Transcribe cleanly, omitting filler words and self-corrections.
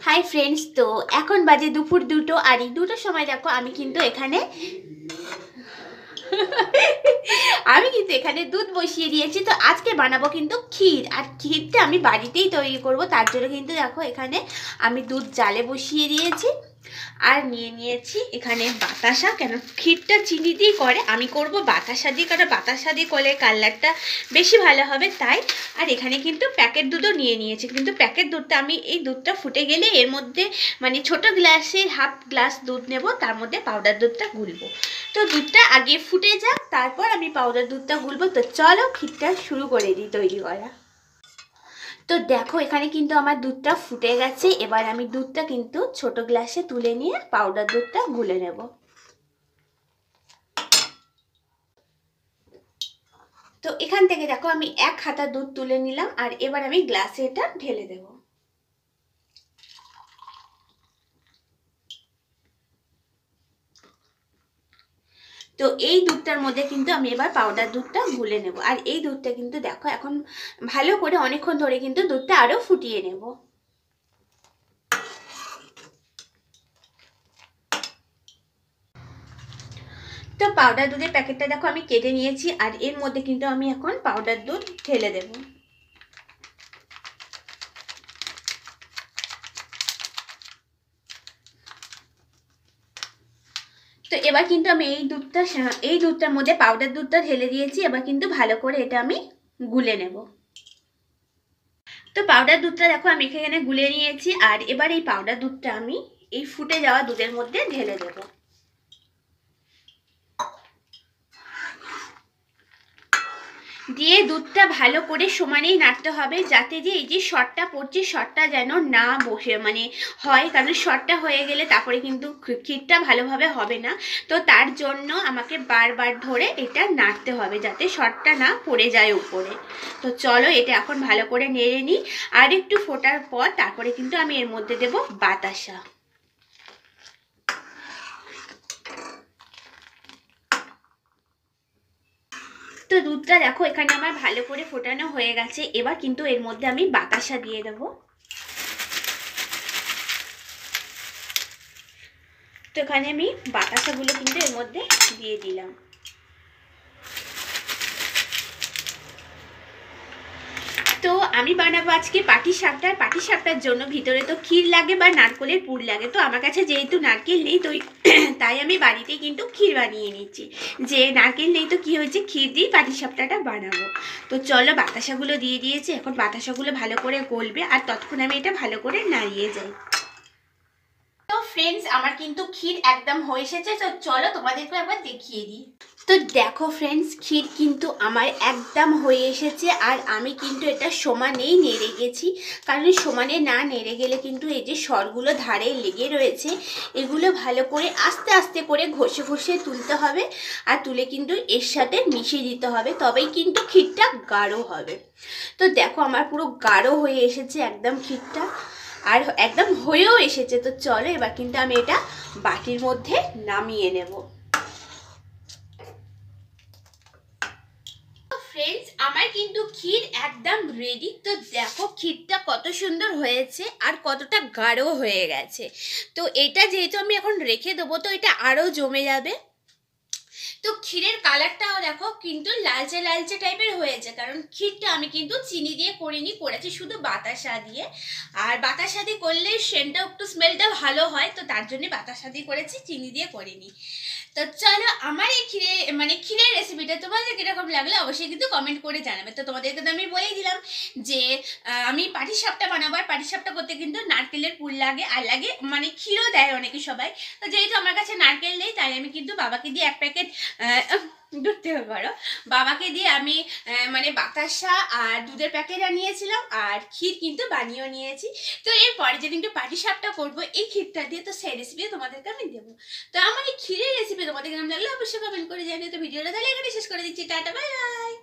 Hi friends, তো এখন বাজে দুপুর 2টো আর এই 2টোর সময় দেখো আমি কিন্তু এখানে দুধ বসিয়ে দিয়েছি। তো আজকে বানাবো কিন্তু ক্ষীর, আর ক্ষীরটা আমি বাড়িতেই তৈরি করব। তার জন্য কিন্তু দেখো এখানে আমি দুধ জালে বসিয়ে দিয়েছি আর নিয়ে নিয়েছি এখানে বাতাসা। কেন ক্ষীরটা চিনি দিয়ে করে, আমি করব বাতাসা দিয়ে, কারণ বাতাসা দিয়ে করলে কালারটা বেশি ভালো হবে তাই। আর এখানে কিন্তু প্যাকেট দুধও নিয়ে নিয়েছি, কিন্তু প্যাকেট দুধটা আমি এই দুধটা ফুটে গেলে এর মধ্যে মানে ছোট গ্লাসের হাফ গ্লাস দুধ নেব, তার মধ্যে পাউডার দুধটা গুলবো। তো দুধটা আগে ফুটে যাক, তারপর আমি পাউডার দুধটা গুলবো। তো চলো ক্ষীরটা শুরু করে দিই তৈরি করা। তো দেখো এখানে কিন্তু আমার দুধটা ফুটে গেছে। এবার আমি দুধটা কিন্তু ছোট গ্লাসে তুলে নিয়ে পাউডার দুধটা গুলে নেব। তো এখান থেকে দেখো আমি 1 হাতা দুধ তুলে নিলাম, আর এবার আমি গ্লাসে এটা ঢেলে দেব। তো এই দুধটার মধ্যে কিন্তু আমি এবার পাউডার দুধটা গুলে নেব। আর এই দুধটা কিন্তু দেখো এখন ভালো করে অনেকক্ষণ ধরে কিন্তু দুধটা আরো ফুটিয়ে নেব। তো পাউডার দুধের প্যাকেটটা দেখো আমি কেটে নিয়েছি, আর এর মধ্যে কিন্তু আমি এখন পাউডার দুধ ঢেলে দেব। তো এবার কিন্তু আমি এই দুধটার মধ্যে পাউডার দুধটা ঢেলে দিয়েছি। এবার কিন্তু ভালো করে এটা আমি গুলে নেব। তো পাউডার দুধটা দেখো আমি এখানে গুলে নিয়েছি, আর এবার এই পাউডার দুধটা আমি এই ফুটে যাওয়া দুধের মধ্যে ঢেলে দেব। দিয়ে দুধটা ভালো করে সমানেই নাড়তে হবে, যাতে যে এই যে শর্টটা পড়ছে শর্টটা যেন না বসে হয়, কারণ শর্টটা হয়ে গেলে তারপরে কিন্তু ক্ষীরটা ভালোভাবে হবে না। তো তার জন্য আমাকে বারবার ধরে এটা নাড়তে হবে যাতে শর্টটা না পড়ে যায় উপরে। তো চলো এটা এখন ভালো করে নেড়ে নিই। আর একটু ফোটার পর তারপরে কিন্তু আমি এর মধ্যে দেব বাতাসা। তো দুধটা দেখো এখানে আমার ভালো করে ফোটানো হয়ে গেছে। এবার কিন্তু এর মধ্যে আমি বাতাসা দিয়ে দেব। তো এখানে আমি বাতাসাগুলো কিন্তু এর মধ্যে দিয়ে দিলাম। তো আমি বানাবো আজকে পাটিসাপটার জন্য ভিতরে তো ক্ষীর লাগে বা নারকেলের পুর লাগে। তো আমার কাছে যেহেতু নারকেল নেই তো তাই আমি বাড়িতেই কিন্তু ক্ষীর বানিয়ে নিচ্ছি। যে নারকেল নেই তো কি হয়েছে, ক্ষীর দিয়ে পাটিসাপটাটা বানাবো। তো চলো বাতাসাগুলো দিয়ে দিয়েছি, এখন বাতাসাগুলো ভালো করে গলবে, আর ততক্ষণ আমি এটা ভালো করে নাড়িয়ে যাই। তো ফ্রেন্ডস আমার কিন্তু ক্ষীর একদম হয়ে এসেছে। তো চলো তোমাদেরকে একবার দেখিয়ে দিই। তো দেখো ফ্রেন্ডস ক্ষীর কিন্তু আমার একদম হয়ে এসেছে, আর আমি কিন্তু এটা সমানেই নেড়ে গেছি, কারণ সমানে না নেড়ে গেলে কিন্তু এই যে সরগুলো ধারে লেগে রয়েছে এগুলো ভালো করে আস্তে আস্তে করে ঘষে ঘষে তুলতে হবে, আর তুলে কিন্তু এর সাথে মিশিয়ে দিতে হবে, তবেই কিন্তু ক্ষীরটা গাঢ় হবে। তো দেখো আমার পুরো গাঢ় হয়ে এসেছে একদম ক্ষীরটা, আর একদম হয়েও এসেছে। তো চলো এবার কিন্তু আমি এটা বাটির মধ্যে নামিয়ে নেব। ফ্রেন্ডস আমার কিন্তু ক্ষীর একদম রেডি। তো দেখো ক্ষীরটা কত সুন্দর হয়েছে আর কতটা গাঢ় হয়ে গেছে। তো এটা যেহেতু আমি এখন রেখে দেবো তো এটা আরও জমে যাবে। তো ক্ষীরের কালারটাও দেখো কিন্তু লালচে লালচে টাইপের হয়েছে, কারণ ক্ষীরটা আমি কিন্তু চিনি দিয়ে করিনি, করেছি শুধু বাতাসা দিয়ে। আর বাতাসা দিয়ে করলে সেন্টটাও একটু স্মেলটা ভালো হয়, তো তার জন্য বাতাসা দিয়ে করেছি, চিনি দিয়ে করিনি। তো চলো আমার এই ক্ষীরের রেসিপিটা তোমাদের কিরকম লাগলো অবশ্যই কিন্তু কমেন্ট করে জানাবে। তো তোমাদেরকে তো আমি বলেই দিলাম যে আমি পাটিসাপটা বানাবো, আর পাটিসাপটা করতে কিন্তু নারকেলের পুর লাগে, আর লাগে ক্ষীরও দেয় অনেকে সবাই। তো যেহেতু আমার কাছে নারকেল নেই তাই আমি কিন্তু বাবাকে দিয়ে 1 প্যাকেট ধরতে পারো, বাবাকে দিয়ে আমি বাতাসা আর দুধের প্যাকেট আনিয়েছিলাম, আর ক্ষীর কিন্তু বানিয়েও নিয়েছি। তো এরপরে যেদিন একটু পাটিসাপটা করবো এই ক্ষীরটা দিয়ে, তো সেই রেসিপি তোমাদেরকে আমি দেবো। তো আমার এই ক্ষীরের রেসিপি তোমাদের কেমন লাগলো অবশ্যই কমেন্ট করে জানিও। তো ভিডিওটা তাহলে এখানে শেষ করে দিচ্ছি, টাটা বাই বাই।